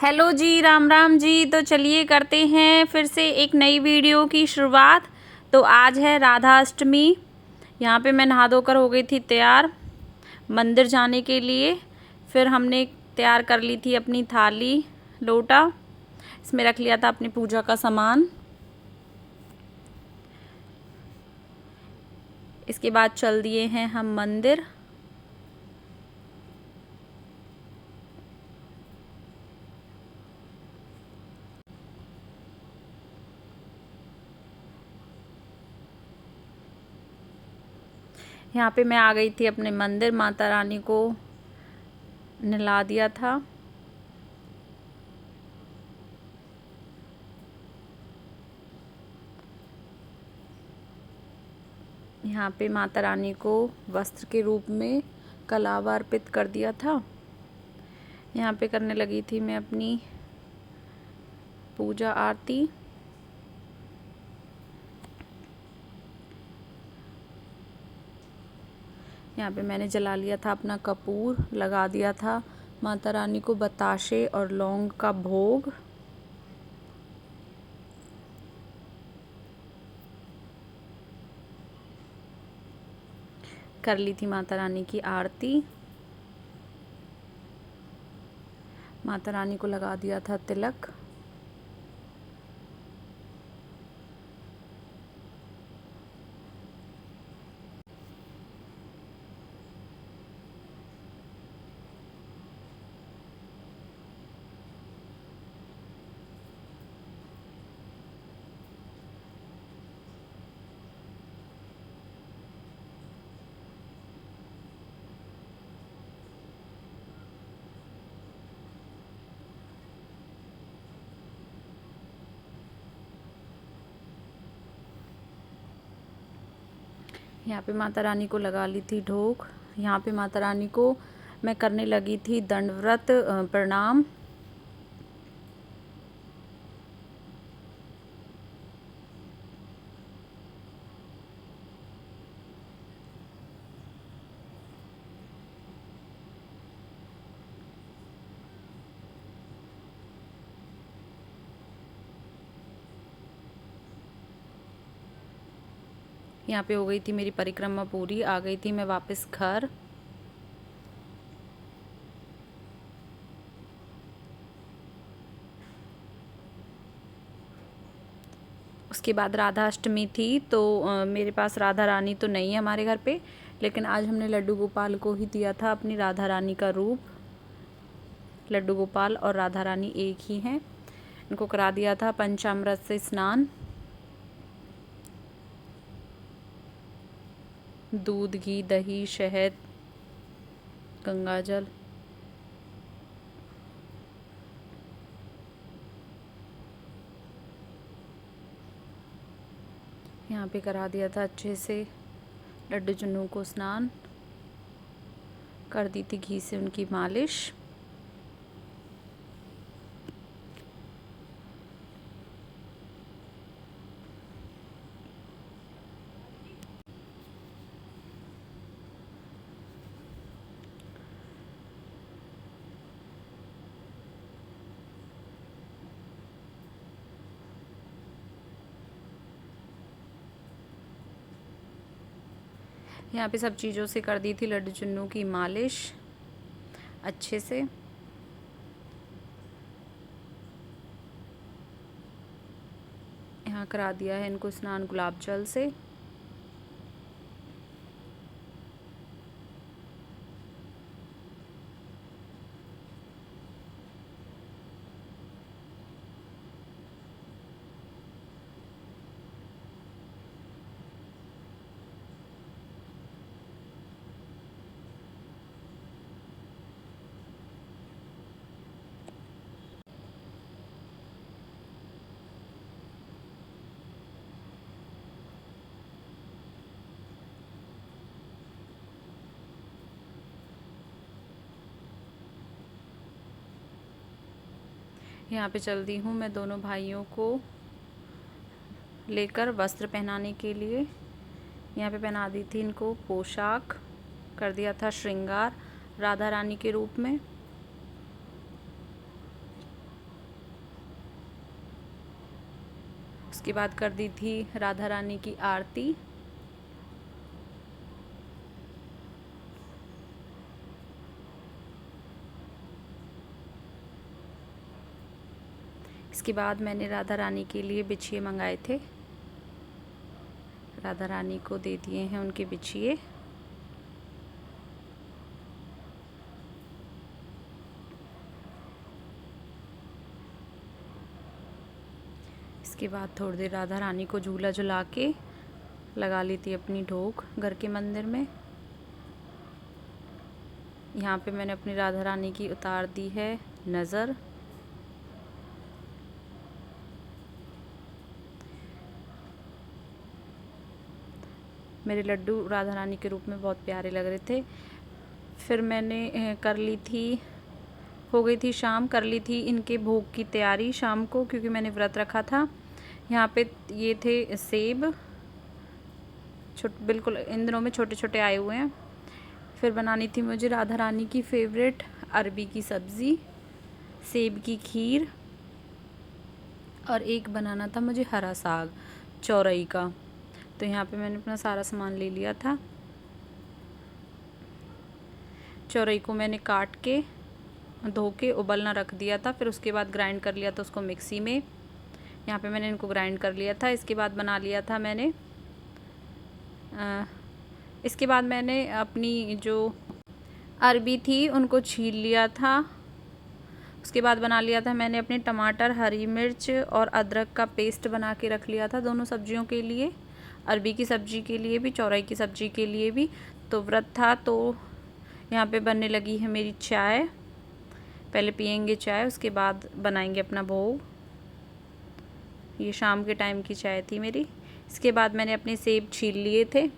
Hello जी, राम राम जी। तो चलिए करते हैं फिर से एक नई वीडियो की शुरुआत। तो आज है राधा अष्टमी। यहाँ पे मैं नहा धोकर हो गई थी तैयार मंदिर जाने के लिए। फिर हमने तैयार कर ली थी अपनी थाली लोटा, इसमें रख लिया था अपनी पूजा का सामान। इसके बाद चल दिए हैं हम मंदिर। यहाँ पे मैं आ गई थी अपने मंदिर, माता रानी को नहला दिया था। यहाँ पे माता रानी को वस्त्र के रूप में कलावा अर्पित कर दिया था। यहाँ पे करने लगी थी मैं अपनी पूजा आरती। यहाँ पे मैंने जला लिया था अपना कपूर, लगा दिया था माता रानी को बताशे और लौंग का भोग। कर ली थी माता रानी की आरती। माता रानी को लगा दिया था तिलक। यहाँ पे माता रानी को लगा ली थी ढोक। यहाँ पे माता रानी को मैं करने लगी थी दंडव्रत प्रणाम। यहाँ पे हो गई थी मेरी परिक्रमा पूरी, आ गई थी मैं वापस घर। उसके बाद राधा अष्टमी थी, तो मेरे पास राधा रानी तो नहीं है हमारे घर पे, लेकिन आज हमने लड्डू गोपाल को ही दिया था अपनी राधा रानी का रूप। लड्डू गोपाल और राधा रानी एक ही हैं। इनको करा दिया था पंचामृत से स्नान। दूध, घी, दही, शहद, गंगाजल। यहाँ पे करा दिया था अच्छे से लड्डू चुन्नू को स्नान। कर दी थी घी से उनकी मालिश। यहाँ पे सब चीज़ों से कर दी थी लड्डू चुन्नू की मालिश अच्छे से। यहाँ करा दिया है इनको स्नान गुलाब जल से। यहाँ पे चल दी हूँ मैं दोनों भाइयों को लेकर वस्त्र पहनाने के लिए। यहाँ पे पहना दी थी इनको पोशाक, कर दिया था श्रृंगार राधा रानी के रूप में। उसके बाद कर दी थी राधा रानी की आरती। इसके बाद मैंने राधा रानी के लिए बिछिए मंगाए थे, राधा रानी को दे दिए हैं उनके बिछिए। इसके बाद थोड़ी देर राधा रानी को झूला झुला के लगा ली थी अपनी ढोक घर के मंदिर में। यहाँ पे मैंने अपनी राधा रानी की उतार दी है नज़र। मेरे लड्डू राधा रानी के रूप में बहुत प्यारे लग रहे थे। फिर मैंने कर ली थी, हो गई थी शाम, कर ली थी इनके भोग की तैयारी शाम को, क्योंकि मैंने व्रत रखा था। यहाँ पे ये थे सेब, बिल्कुल इन दिनों में छोटे छोटे आए हुए हैं। फिर बनानी थी मुझे राधा रानी की फेवरेट अरबी की सब्ज़ी, सेब की खीर, और एक बनाना था मुझे हरा साग चौरई का। तो यहाँ पे मैंने अपना सारा सामान ले लिया था। चौरई को मैंने काट के धो के उबलना रख दिया था, फिर उसके बाद ग्राइंड कर लिया था उसको मिक्सी में। यहाँ पे मैंने इनको ग्राइंड कर लिया था। इसके बाद बना लिया था मैंने इसके बाद मैंने अपनी जो अरबी थी उनको छील लिया था। उसके बाद बना लिया था मैंने अपने टमाटर, हरी मिर्च और अदरक का पेस्ट बना के रख लिया था दोनों सब्जियों के लिए, अरबी की सब्ज़ी के लिए भी, चौरई की सब्ज़ी के लिए भी। तो व्रत था तो यहाँ पे बनने लगी है मेरी चाय। पहले पियेंगे चाय, उसके बाद बनाएंगे अपना भोग। ये शाम के टाइम की चाय थी मेरी। इसके बाद मैंने अपने सेब छील लिए थे।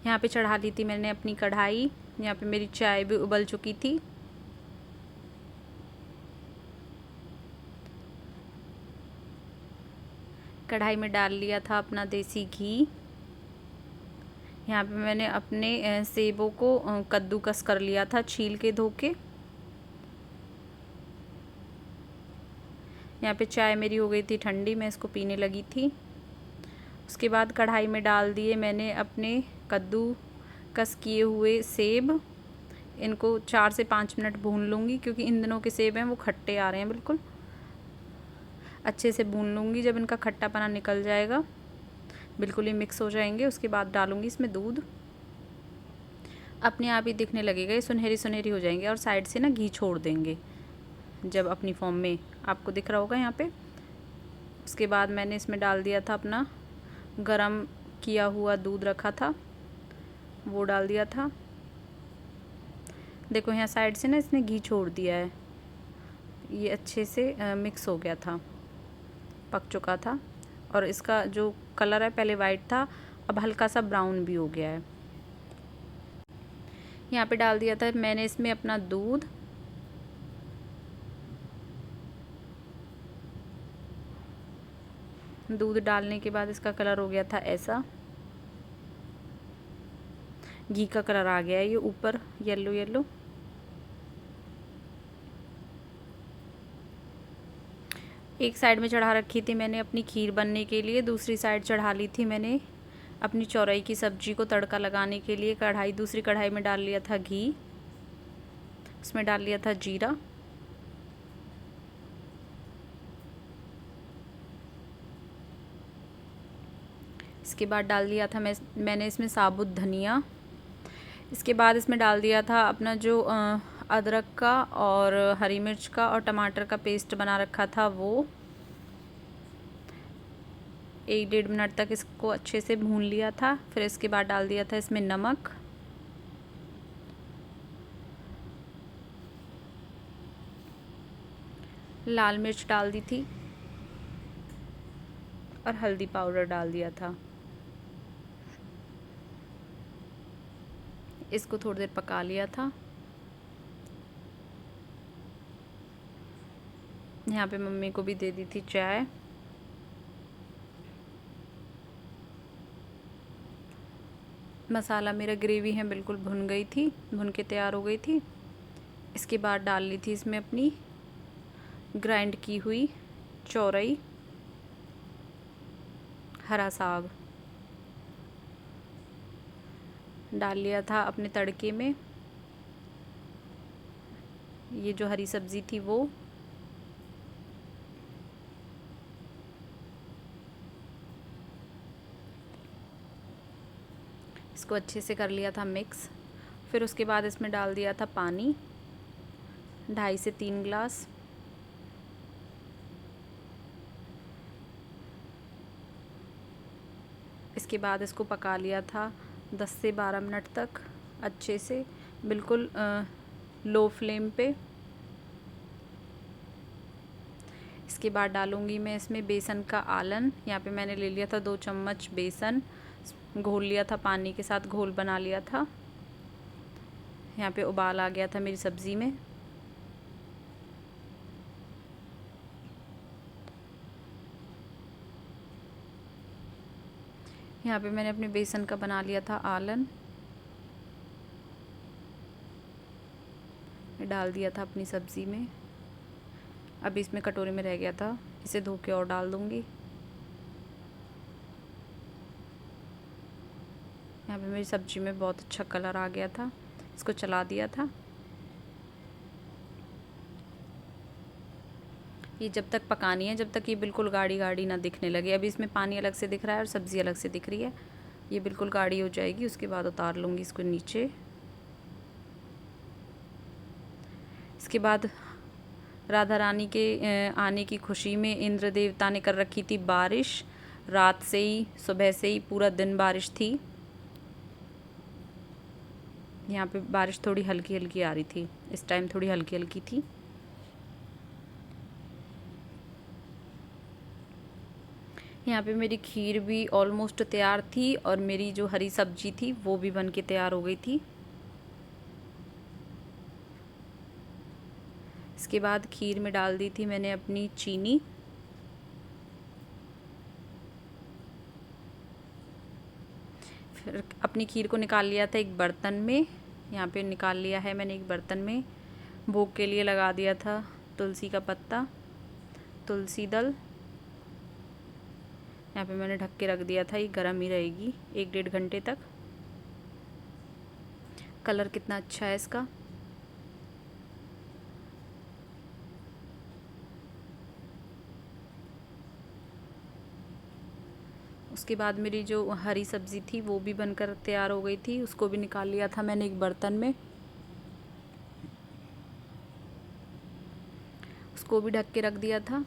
यहाँ पे चढ़ा ली थी मैंने अपनी कढ़ाई। यहाँ पे मेरी चाय भी उबल चुकी थी। कढ़ाई में डाल लिया था अपना देसी घी। यहाँ पे मैंने अपने सेबों को कद्दूकस कर लिया था छील के धो के। यहाँ पे चाय मेरी हो गई थी ठंडी, मैं इसको पीने लगी थी। उसके बाद कढ़ाई में डाल दिए मैंने अपने कद्दूकस किए हुए सेब। इनको 4 से 5 मिनट भून लूँगी, क्योंकि इन दिनों के सेब हैं वो खट्टे आ रहे हैं, बिल्कुल अच्छे से भून लूँगी। जब इनका खट्टापना निकल जाएगा, बिल्कुल ही मिक्स हो जाएंगे, उसके बाद डालूँगी इसमें दूध। अपने आप ही दिखने लगेगा, ये सुनहरी सुनहरी हो जाएंगे और साइड से ना घी छोड़ देंगे जब अपनी फॉर्म में, आपको दिख रहा होगा यहाँ पे। उसके बाद मैंने इसमें डाल दिया था अपना गरम किया हुआ दूध रखा था, वो डाल दिया था। देखो यहाँ साइड से ना इसने घी छोड़ दिया है, ये अच्छे से मिक्स हो गया था, पक चुका था। और इसका जो कलर है पहले वाइट था, अब हल्का सा ब्राउन भी हो गया है। यहाँ पे डाल दिया था मैंने इसमें अपना दूध। दूध डालने के बाद इसका कलर हो गया था ऐसा, घी का कलर आ गया है ये ऊपर येलो येलो। एक साइड में चढ़ा रखी थी मैंने अपनी खीर बनने के लिए, दूसरी साइड चढ़ा ली थी मैंने अपनी चौरई की सब्ज़ी को तड़का लगाने के लिए। कढ़ाई, दूसरी कढ़ाई में डाल लिया था घी, उसमें डाल लिया था जीरा, इसके बाद डाल दिया था मैंने इसमें साबुत धनिया। इसके बाद इसमें डाल दिया था अपना जो अदरक का और हरी मिर्च का और टमाटर का पेस्ट बना रखा था, वो 1-1.5 मिनट तक इसको अच्छे से भून लिया था। फिर इसके बाद डाल दिया था इसमें नमक, लाल मिर्च डाल दी थी और हल्दी पाउडर डाल दिया था। इसको थोड़ी देर पका लिया था। यहाँ पे मम्मी को भी दे दी थी चाय। मसाला मेरा ग्रेवी है बिल्कुल भुन गई थी, भुन के तैयार हो गई थी। इसके बाद डाल ली थी इसमें अपनी ग्राइंड की हुई चौरई, हरा साग डाल लिया था अपने तड़के में। ये जो हरी सब्ज़ी थी वो, इसको अच्छे से कर लिया था मिक्स। फिर उसके बाद इसमें डाल दिया था पानी, 2.5 से 3 गिलास। इसके बाद इसको पका लिया था 10 से 12 मिनट तक अच्छे से, बिल्कुल लो फ्लेम पे। इसके बाद डालूँगी मैं इसमें बेसन का आलन। यहाँ पे मैंने ले लिया था 2 चम्मच बेसन, घोल लिया था पानी के साथ, घोल बना लिया था। यहाँ पे उबाल आ गया था मेरी सब्ज़ी में। यहाँ पे मैंने अपने बेसन का बना लिया था आलन, डाल दिया था अपनी सब्ज़ी में। अभी इसमें कटोरे में रह गया था, इसे धो के और डाल दूँगी। यहाँ पे मेरी सब्ज़ी में बहुत अच्छा कलर आ गया था, इसको चला दिया था। ये जब तक पकानी है, जब तक ये बिल्कुल गाढ़ी गाढ़ी ना दिखने लगे। अभी इसमें पानी अलग से दिख रहा है और सब्ज़ी अलग से दिख रही है। ये बिल्कुल गाढ़ी हो जाएगी, उसके बाद उतार लूँगी इसको नीचे। इसके बाद राधा रानी के आने की खुशी में इंद्र देवता ने कर रखी थी बारिश। रात से ही, सुबह से ही पूरा दिन बारिश थी। यहाँ पे बारिश थोड़ी हल्की हल्की आ रही थी, इस टाइम थोड़ी हल्की हल्की थी। यहाँ पे मेरी खीर भी ऑलमोस्ट तैयार थी और मेरी जो हरी सब्जी थी वो भी बन के तैयार हो गई थी। इसके बाद खीर में डाल दी थी मैंने अपनी चीनी। फिर अपनी खीर को निकाल लिया था एक बर्तन में। यहाँ पे निकाल लिया है मैंने एक बर्तन में। भोग के लिए लगा दिया था तुलसी का पत्ता, तुलसी दल। यहाँ पे मैंने ढक के रख दिया था, ये गर्म ही रहेगी 1-1.5 घंटे तक। कलर कितना अच्छा है इसका। उसके बाद मेरी जो हरी सब्ज़ी थी वो भी बनकर तैयार हो गई थी, उसको भी निकाल लिया था मैंने एक बर्तन में। उसको भी ढक के रख दिया था।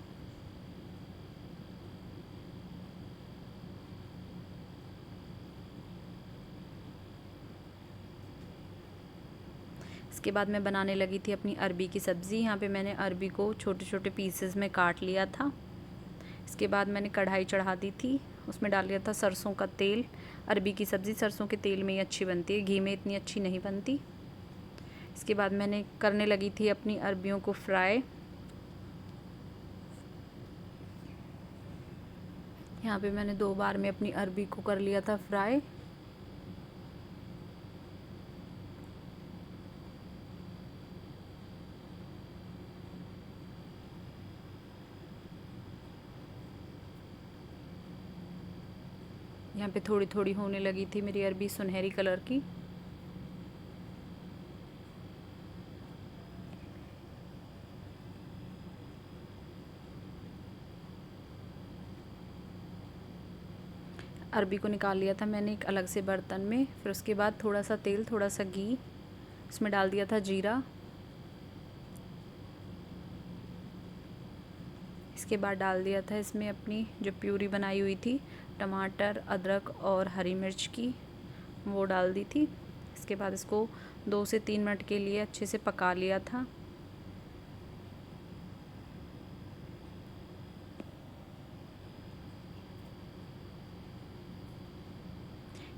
इसके बाद मैं बनाने लगी थी अपनी अरबी की सब्ज़ी। यहाँ पे मैंने अरबी को छोटे छोटे पीसेस में काट लिया था। इसके बाद मैंने कढ़ाई चढ़ा दी थी, उसमें डाल लिया था सरसों का तेल। अरबी की सब्ज़ी सरसों के तेल में ही अच्छी बनती है, घी में इतनी अच्छी नहीं बनती। इसके बाद मैंने करने लगी थी अपनी अरबियों को फ्राई। यहाँ पे मैंने 2 बार में अपनी अरबी को कर लिया था फ्राई। यहाँ पे थोड़ी थोड़ी होने लगी थी मेरी अरबी सुनहरी कलर की। अरबी को निकाल लिया था मैंने एक अलग से बर्तन में। फिर उसके बाद थोड़ा सा तेल, थोड़ा सा घी, इसमें डाल दिया था जीरा। इसके बाद डाल दिया था इसमें अपनी जो प्यूरी बनाई हुई थी टमाटर, अदरक और हरी मिर्च की, वो डाल दी थी। इसके बाद इसको 2 से 3 मिनट के लिए अच्छे से पका लिया था।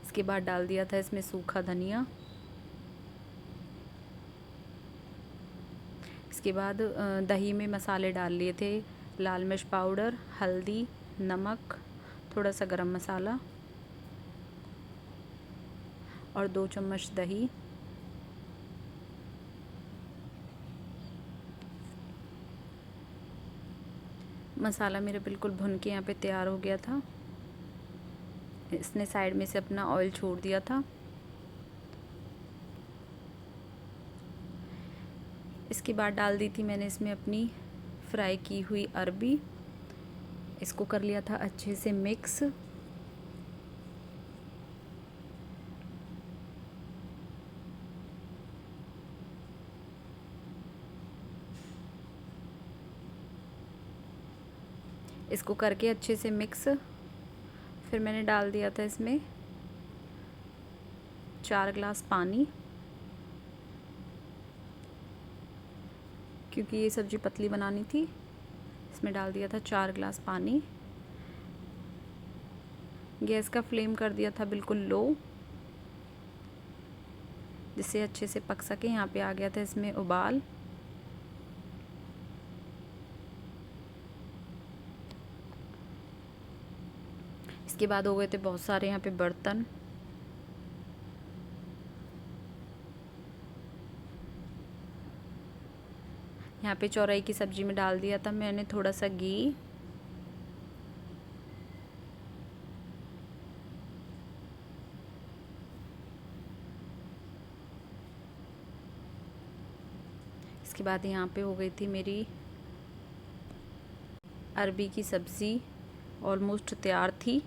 इसके बाद डाल दिया था इसमें सूखा धनिया। इसके बाद दही में मसाले डाल लिए थे, लाल मिर्च पाउडर, हल्दी, नमक, थोड़ा सा गरम मसाला। और 2 चम्मच दही। मसाला मेरा बिल्कुल भुन के यहाँ पे तैयार हो गया था। इसने साइड में से अपना ऑयल छोड़ दिया था। इसके बाद डाल दी थी मैंने इसमें अपनी फ्राई की हुई अरबी। इसको कर लिया था अच्छे से मिक्स। इसको करके अच्छे से मिक्स, फिर मैंने डाल दिया था इसमें 4 गिलास पानी, क्योंकि ये सब्ज़ी पतली बनानी थी। इसमें डाल दिया था 4 गिलास पानी। गैस का फ्लेम कर दिया था बिल्कुल लो, जिससे अच्छे से पक सके। यहाँ पे आ गया था इसमें उबाल। इसके बाद हो गए थे बहुत सारे यहाँ पे बर्तन। यहाँ पे चौरई की सब्ज़ी में डाल दिया था मैंने थोड़ा सा घी। इसके बाद यहाँ पे हो गई थी मेरी अरबी की सब्ज़ी ऑलमोस्ट तैयार थी।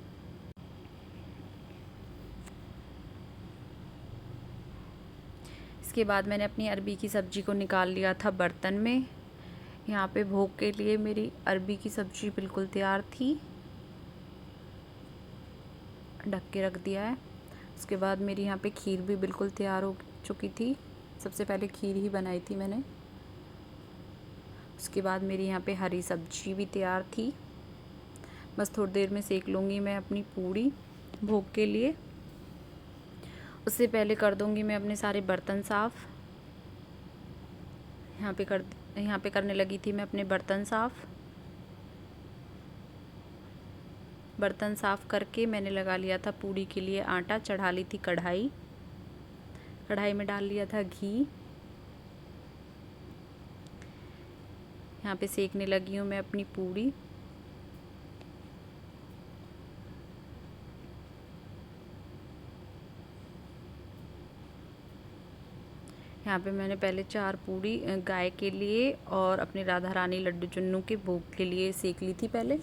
इसके बाद मैंने अपनी अरबी की सब्ज़ी को निकाल लिया था बर्तन में। यहाँ पे भोग के लिए मेरी अरबी की सब्ज़ी बिल्कुल तैयार थी। ढक के रख दिया है। उसके बाद मेरी यहाँ पे खीर भी बिल्कुल तैयार हो चुकी थी। सबसे पहले खीर ही बनाई थी मैंने। उसके बाद मेरी यहाँ पे हरी सब्ज़ी भी तैयार थी। बस थोड़ी देर में सेक लूँगी मैं अपनी पूड़ी भोग के लिए। उससे पहले कर दूँगी मैं अपने सारे बर्तन साफ़। यहाँ पे करने लगी थी मैं अपने बर्तन साफ़। बर्तन साफ़ करके मैंने लगा लिया था पूड़ी के लिए आटा। चढ़ा ली थी कढ़ाई। कढ़ाई में डाल लिया था घी। यहाँ पे सेकने लगी हूँ मैं अपनी पूड़ी। यहाँ पे मैंने पहले 4 पूड़ी गाय के लिए और अपने राधा रानी लड्डू चुन्नू के भोग के लिए सेक ली थी पहले।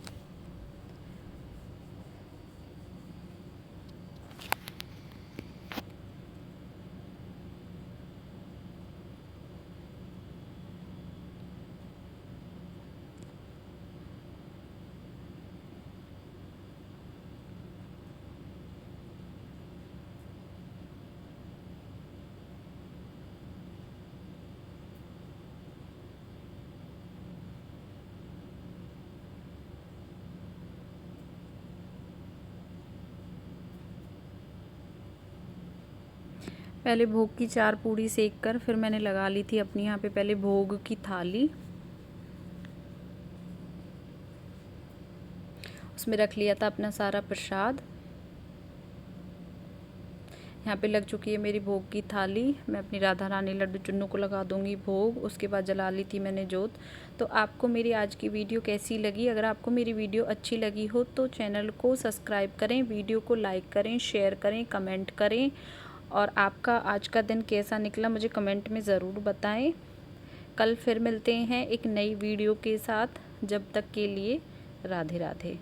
पहले भोग की 4 पूड़ी सेक कर फिर मैंने लगा ली थी अपनी यहाँ पे पहले भोग की थाली। उसमें रख लिया था अपना सारा प्रसाद। यहाँ पे लग चुकी है मेरी भोग की थाली। मैं अपनी राधा रानी लड्डू चुन्नू को लगा दूँगी भोग। उसके बाद जला ली थी मैंने जोत। तो आपको मेरी आज की वीडियो कैसी लगी? अगर आपको मेरी वीडियो अच्छी लगी हो तो चैनल को सब्सक्राइब करें, वीडियो को लाइक करें, शेयर करें, कमेंट करें। और आपका आज का दिन कैसा निकला मुझे कमेंट में ज़रूर बताएं। कल फिर मिलते हैं एक नई वीडियो के साथ। जब तक के लिए राधे राधे।